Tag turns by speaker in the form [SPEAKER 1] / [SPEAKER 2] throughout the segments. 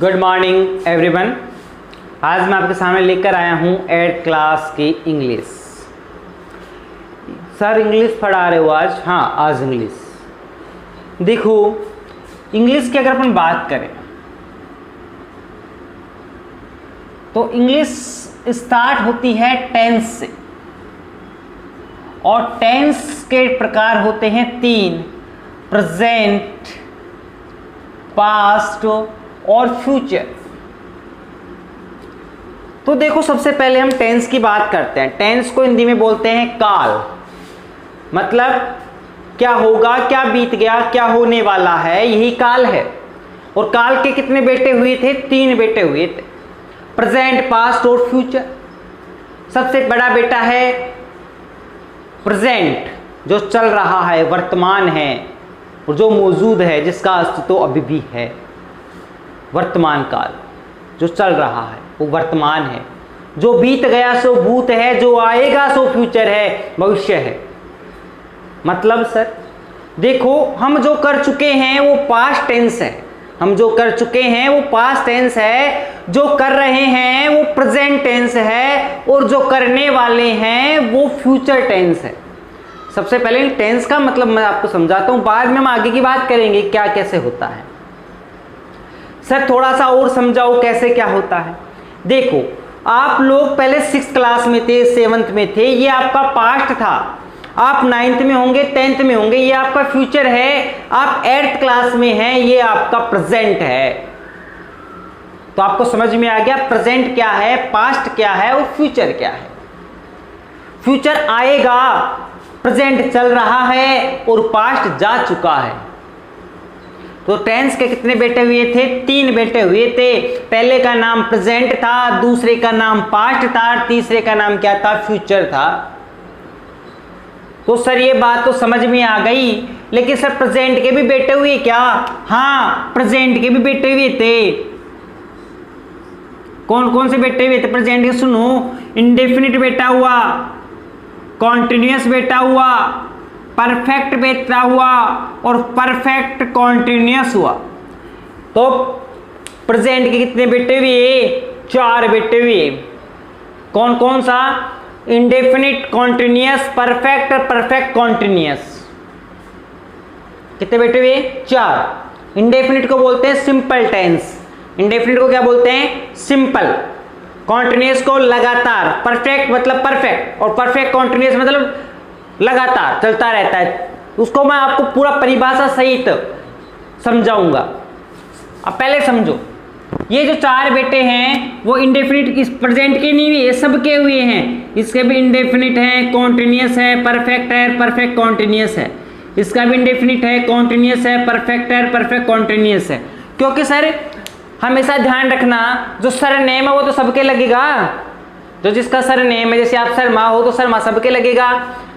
[SPEAKER 1] Good morning everyone. आज मैं आपके सामने लेकर आया हूँ 8th क्लास की इंग्लिश। सर इंग्लिश पढ़ा रहे हो आज? हाँ, आज इंग्लिश। देखो, इंग्लिश की अगर अपन बात करें तो इंग्लिश स्टार्ट होती है टेंस से, और टेंस के प्रकार होते हैं 3: प्रेजेंट, पास्ट और फ्यूचर। तो देखो, सबसे पहले हम टेंस की बात करते हैं। टेंस को हिंदी में बोलते हैं काल। मतलब क्या होगा, क्या बीत गया, क्या होने वाला है, यही काल है। और काल के कितने बेटे हुए थे? 3 बेटे हुए थे, प्रेजेंट, पास्ट और फ्यूचर। सबसे बड़ा बेटा है प्रेजेंट, जो चल रहा है, वर्तमान है और जो मौजूद है, जिसका अस्तित्व अभी भी है। वर्तमान काल जो चल रहा है वो वर्तमान है। जो बीत गया सो भूत है, जो आएगा सो फ्यूचर है, भविष्य है। मतलब सर देखो, हम जो कर चुके हैं वो पास्ट टेंस है, हम जो कर चुके हैं वो पास्ट टेंस है, जो कर रहे हैं वो प्रेजेंट टेंस है, और जो करने वाले हैं वो फ्यूचर टेंस है। सबसे पहले टेंस का मतलब मैं आपको समझाता हूं, बाद में हम आगे की बात करेंगे क्या कैसे होता है। सर थोड़ा सा और समझाओ कैसे क्या होता है। देखो, आप लोग पहले 6th क्लास में थे, 7th में थे, ये आपका पास्ट था। आप 9th में होंगे, 10th में होंगे, ये आपका फ्यूचर है। आप 8th क्लास में हैं, ये आपका प्रेजेंट है। तो आपको समझ में आ गया प्रेजेंट क्या है, पास्ट क्या है और फ्यूचर क्या है। फ्यूचर आएगा, प्रेजेंट चल रहा है और पास्ट जा चुका है। तो टेंस के कितने बेटे हुए थे? 3 बेटे हुए थे। पहले का नाम प्रेजेंट था, दूसरे का नाम पास्ट था, तीसरे का नाम क्या था? फ्यूचर था। तो सर ये बात तो समझ में आ गई, लेकिन सर प्रेजेंट के भी बेटे हुए क्या? हाँ, प्रेजेंट के भी बेटे हुए थे। कौन कौन से बेटे हुए थे प्रेजेंट के? सुनो, इंडेफिनिट बेटा हुआ, कॉन्टिन्यूअस बेटा हुआ, परफेक्ट बेटा हुआ और परफेक्ट कॉन्टिन्यूअस हुआ। तो प्रेजेंट के कितने बेटे हुए? 4 बेटे हुए। कौन कौन सा? इंडेफिनिट, कॉन्टिन्यूअस, परफेक्ट और परफेक्ट कॉन्टिन्यूअस। कितने बेटे हुए? 4। इंडेफिनिट को बोलते हैं सिंपल टेंस। इंडेफिनिट को क्या बोलते हैं? सिंपल। कॉन्टिन्यूअस को लगातार। परफेक्ट मतलब परफेक्ट, और परफेक्ट कॉन्टिन्यूअस मतलब लगातार चलता रहता है। उसको मैं आपको पूरा परिभाषा सहित समझाऊंगा। अब पहले समझो, ये जो 4 बेटे हैं वो इंडेफिनिट, इस प्रेजेंट के नहीं हुए, सबके हुए हैं। इसके भी इंडेफिनिट है, कॉन्टिन्यूअस है, परफेक्ट है, परफेक्ट कॉन्टिन्यूअस है। इसका भी इंडेफिनिट है, कॉन्टिन्यूअस है, परफेक्ट है, परफेक्ट कॉन्टिन्यूअस है। क्योंकि सर हमेशा ध्यान रखना, जो सरनेम है वो तो सबके लगेगा। जो जिसका सरनेम है, जैसे आप शर्मा हो तो शर्मा सबके लगेगा,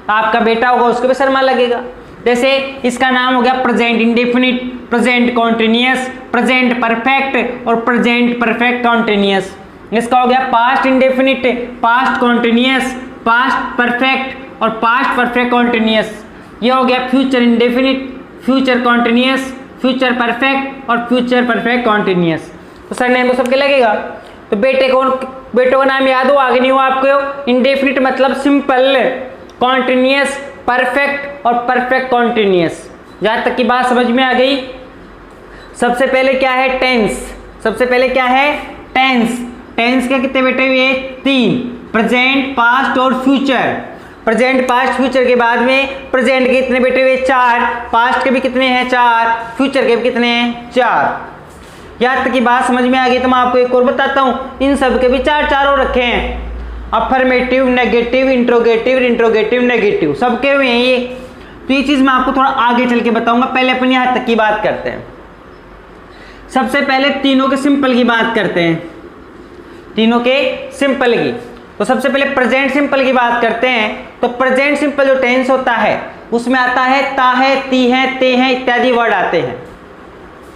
[SPEAKER 1] आपका बेटा होगा उसको भी शर्मा लगेगा। जैसे इसका नाम हो गया present indefinite, present continuous, present perfect और प्रेजेंट परफेक्ट कॉन्टिन्यूअस। इसका हो गया past indefinite, past continuous, past perfect और पास्ट परफेक्ट कॉन्टिन्यूअस। ये हो गया future indefinite, future continuous, future perfect और फ्यूचर परफेक्ट कॉन्टिन्यूअस। तो सरनेम तो सबके लगेगा। तो बेटों का नाम याद हो, आगे नहीं हो आपको? इंडेफिनिट मतलब सिंपल, कॉन्टिन्यूअस, परफेक्ट और परफेक्ट कॉन्टिन्यूअस। यहां तक की बात समझ में आ गई? सबसे पहले क्या है? टेंस। सबसे पहले क्या है? टेंस। टेंस के कितने बेटे हुए? 3: प्रेजेंट, पास्ट और फ्यूचर। प्रेजेंट, पास्ट, फ्यूचर के बाद में प्रेजेंट के कितने बेटे हुए? 4। पास्ट के भी कितने हैं? 4। फ्यूचर के भी कितने हैं? 4। यहां तक की बात समझ में आ गई? तो मैं आपको एक और बताता हूं, इन सब के भी 4 और रखे हैं। Affirmative, negative, interrogative, interrogative, negative, सबके हुए हैं ये। तो ये चीज मैं आपको थोड़ा आगे चल के बताऊंगा। पहले अपन यहां तक की बात करते हैं। सबसे पहले तीनों के सिंपल की बात करते हैं, तीनों के सिंपल की। तो सबसे पहले प्रेजेंट सिंपल की बात करते हैं। तो प्रेजेंट सिंपल जो टेंस होता है उसमें आता है ता है, ती है, ते हैं इत्यादि वर्ड आते हैं।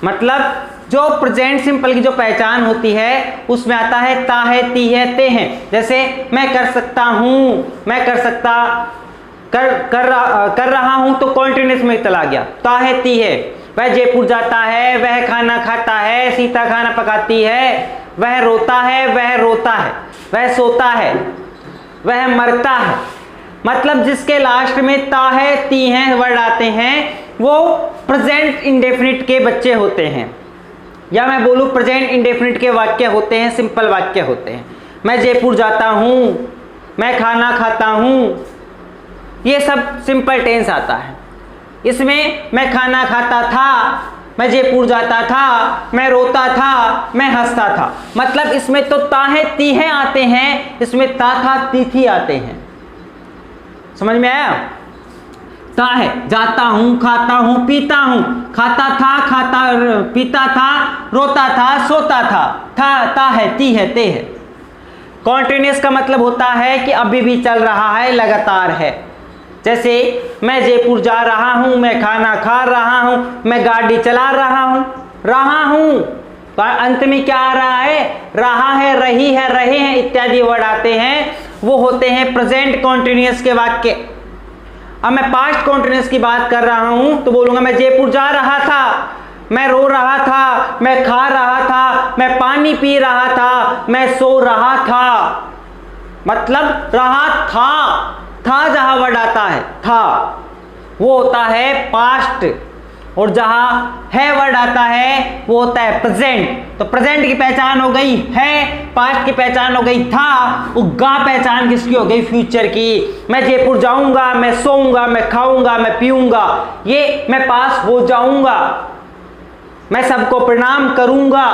[SPEAKER 1] मतलब जो प्रेजेंट सिंपल की जो पहचान होती है उसमें आता है ता है, ती है, ते हैं। जैसे मैं कर सकता हूं, मैं कर सकता, कर रहा हूं, तो कॉन्टिन्यूअस में चला गया, ता है, ती है। वह जयपुर जाता है, वह खाना खाता है, सीता खाना पकाती है, वह रोता है, वह रोता है, वह सोता है, वह मरता है। मतलब जिसके लास्ट में ता है, ती है वर्ड आते हैं, वो प्रेजेंट इंडेफिनिट के बच्चे होते हैं, या मैं बोलूं प्रेजेंट इंडेफिनिट के वाक्य होते हैं, सिंपल वाक्य होते हैं। मैं जयपुर जाता हूं, मैं खाना खाता हूं, ये सब सिंपल टेंस आता है। इसमें मैं खाना खाता था, मैं जयपुर जाता था, मैं रोता था, मैं हंसता था, मतलब इसमें तो ता है, ती है आते हैं, इसमें ता था, ती थी आते हैं। समझ में आया? ता है जाता हूं, खाता हूं, पीता हूं, खाता था, पीता था, रोता था, सोता था, ता है, ती है, ते है। कॉन्टिन्यूअस का मतलब होता है कि अभी भी चल रहा है, लगातार है। जैसे मैं जयपुर जा रहा हूं, मैं खाना खा रहा हूं, मैं गाड़ी चला रहा हूं, तो अंत में क्या आ रहा है? रहा है, रही है, रहे हैं इत्यादि वर्ड आते हैं, वो होते हैं प्रेजेंट कॉन्टिन्यूअस के वाक्य। अब मैं पास्ट कॉन्टिन्यूअस की बात कर रहा हूं तो बोलूंगा मैं जयपुर जा रहा था, मैं रो रहा था, मैं खा रहा था, मैं पानी पी रहा था, मैं सो रहा था। मतलब रहा था जहां वर्ड आता है था, वो होता है पास्ट, और जहां है वर्ड आता है वो होता है प्रेजेंट। तो प्रेजेंट की पहचान हो गई है, पास्ट की पहचान हो गई था, गा पहचान किसकी हो गई? फ्यूचर की। मैं जयपुर जाऊंगा, मैं सोऊंगा, मैं खाऊंगा, मैं पीऊंगा, ये मैं पास हो जाऊंगा, मैं सबको प्रणाम करूंगा,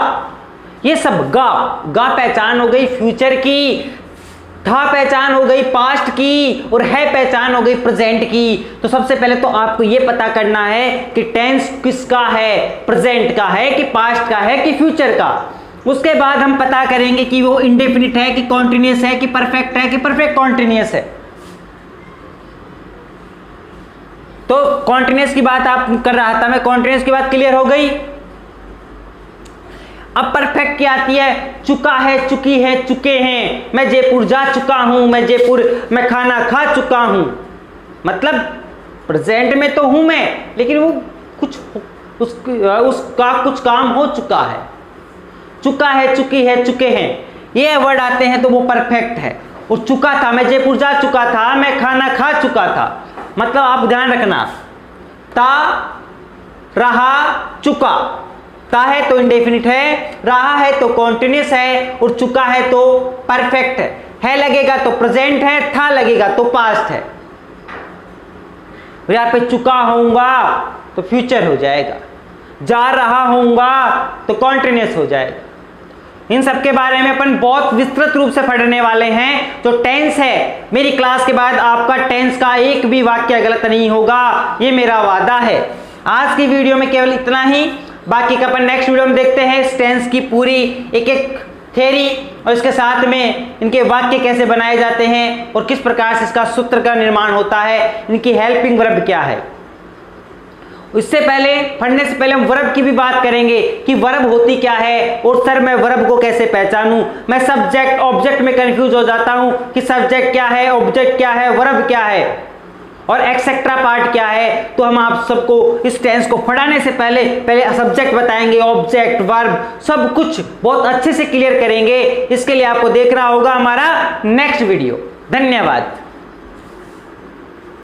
[SPEAKER 1] ये सब गा पहचान हो गई फ्यूचर की, था पहचान हो गई पास्ट की, और है पहचान हो गई प्रेजेंट की। तो सबसे पहले तो आपको ये पता करना है कि टेंस किसका है, प्रेजेंट का है कि पास्ट का है कि फ्यूचर का। उसके बाद हम पता करेंगे कि वो इंडेफिनिट है कि कॉन्टिन्यूअस है कि परफेक्ट है कि परफेक्ट कॉन्टिन्यूअस है। तो कॉन्टिन्यूअस की बात आप कर रहा था मैं, कॉन्टिन्यूअस की बात क्लियर हो गई। अब परफेक्ट क्या आती है? चुका है, चुकी है, चुके हैं। मैं जयपुर जा चुका हूं, मैं खाना खा चुका हूं। मतलब प्रेजेंट में तो हूं मैं, लेकिन वो कुछ उसका कुछ काम हो चुका है। चुका है, चुकी है, चुके हैं, ये वर्ड आते हैं तो वो परफेक्ट है। और चुका था, मैं जयपुर जा चुका था, मैं खाना खा चुका था। मतलब आप ध्यान रखना, ता, रहा, चुका। ता है तो इंडेफिनिट है, रहा है तो कॉन्टिन्यूअस है, और चुका है तो परफेक्ट है लगेगा तो प्रेजेंट है, था लगेगा तो पास्ट है। यहां पे चुका होऊंगा तो फ्यूचर हो जाएगा, जा रहा होऊंगा तो कॉन्टिन्यूअस हो जाएगा। इन सब के बारे में अपन बहुत विस्तृत रूप से पढ़ने वाले हैं। जो टेंस है, मेरी क्लास के बाद आपका टेंस का एक भी वाक्य गलत नहीं होगा, ये मेरा वादा है। आज की वीडियो में केवल इतना ही, बाकी का अपन नेक्स्ट वीडियो में देखते हैं इस टेंस की पूरी एक एक थ्योरी, और इसके साथ में इनके वाक्य कैसे बनाए जाते हैं और किस प्रकार से इसका सूत्र का निर्माण होता है, इनकी हेल्पिंग वर्ब क्या है। इससे पहले, पढ़ने से पहले हम वर्ब की भी बात करेंगे कि वर्ब होती क्या है, और सर मैं वर्ब को कैसे पहचानूं। मैं सब्जेक्ट ऑब्जेक्ट में कंफ्यूज हो जाता हूं कि सब्जेक्ट क्या है, ऑब्जेक्ट क्या है, वर्ब क्या है और एक्सेट्रा पार्ट क्या है। तो हम आप सबको इस टेंस को पढ़ाने से पहले सब्जेक्ट बताएंगे, ऑब्जेक्ट, वर्ब, सब कुछ बहुत अच्छे से क्लियर करेंगे। इसके लिए आपको देखना होगा हमारा नेक्स्ट वीडियो। धन्यवाद।